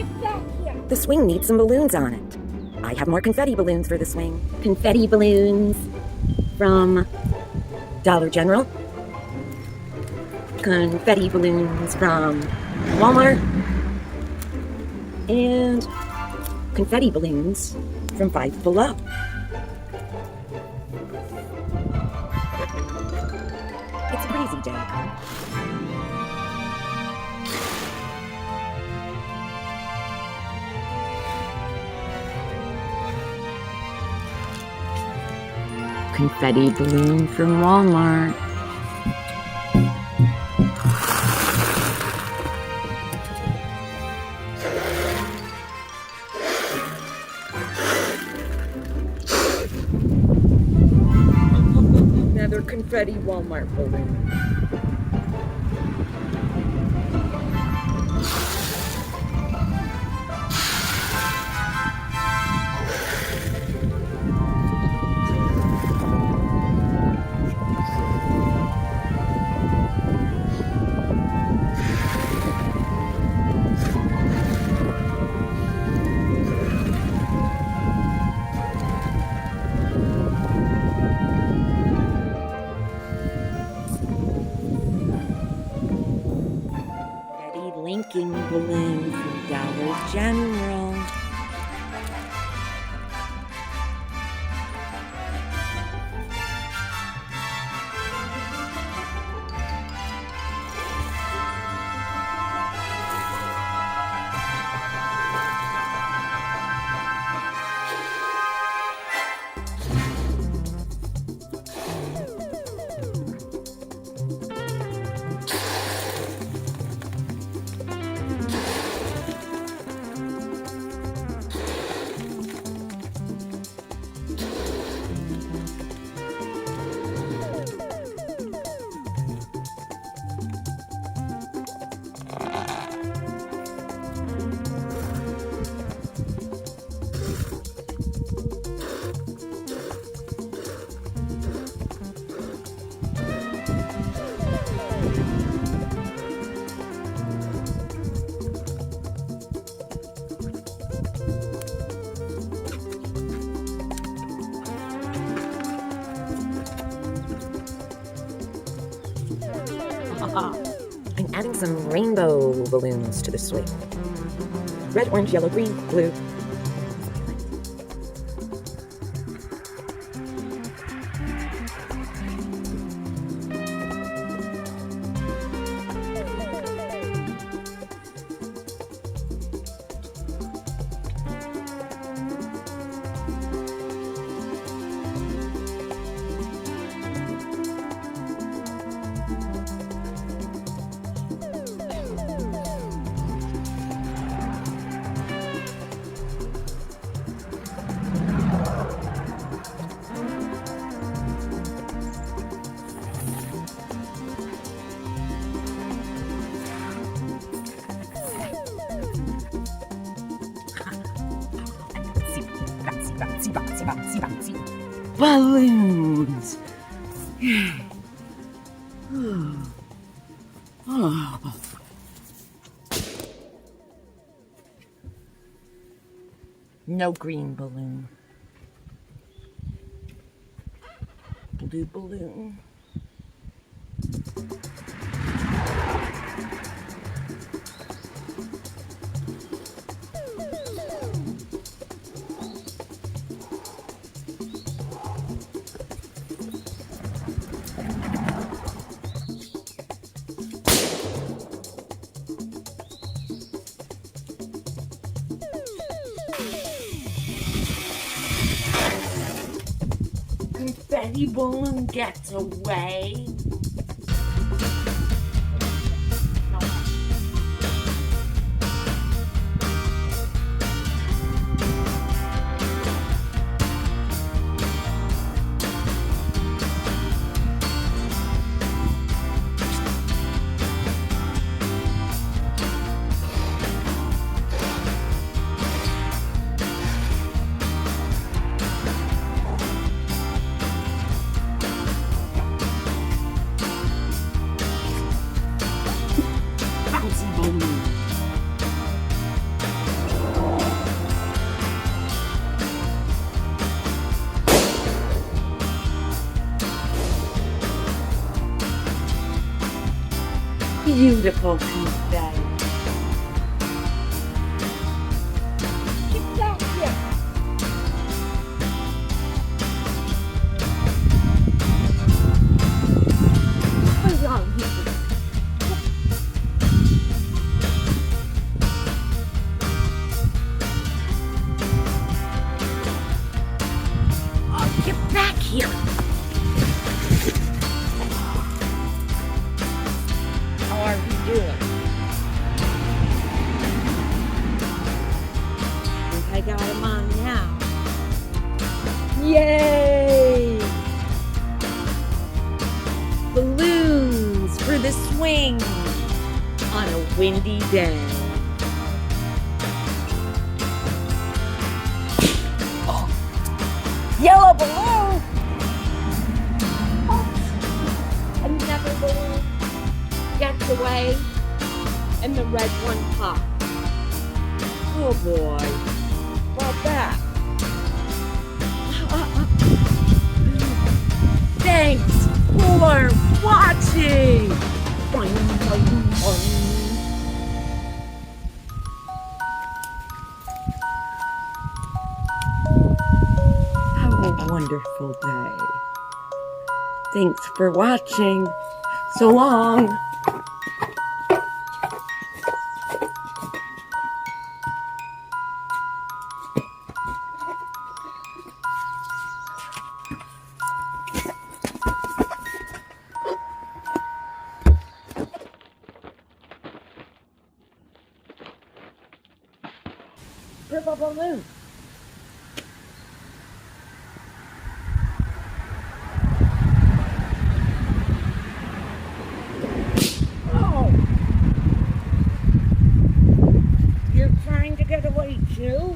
Get back here. The swing needs some balloons on it. I have more confetti balloons for the swing. Confetti balloons from Dollar General. Confetti balloons from Walmart. And confetti balloons from Five Below. It's a breezy day. Confetti balloon from Walmart. Another confetti Walmart balloon. Lincoln balloon from Dollar General. I'm adding some rainbow balloons to the swing. Red, orange, yellow, green, blue. Balloons. No green balloon. Blue balloon. Confetti balloon gets away. Beautiful confetti. Get back here. What's wrong with you? Oh, get back here. How are we doing? I think I got him on now. Yay! Balloons for the swing on a windy day. Oh, yellow balloon! Oh, another balloon gets away, and the red one pops. Oh boy, about that. Thanks for watching. Boing, boing, boing. Have a wonderful day. Thanks for watching. So long. Purple balloon. Oh! You're trying to get away too?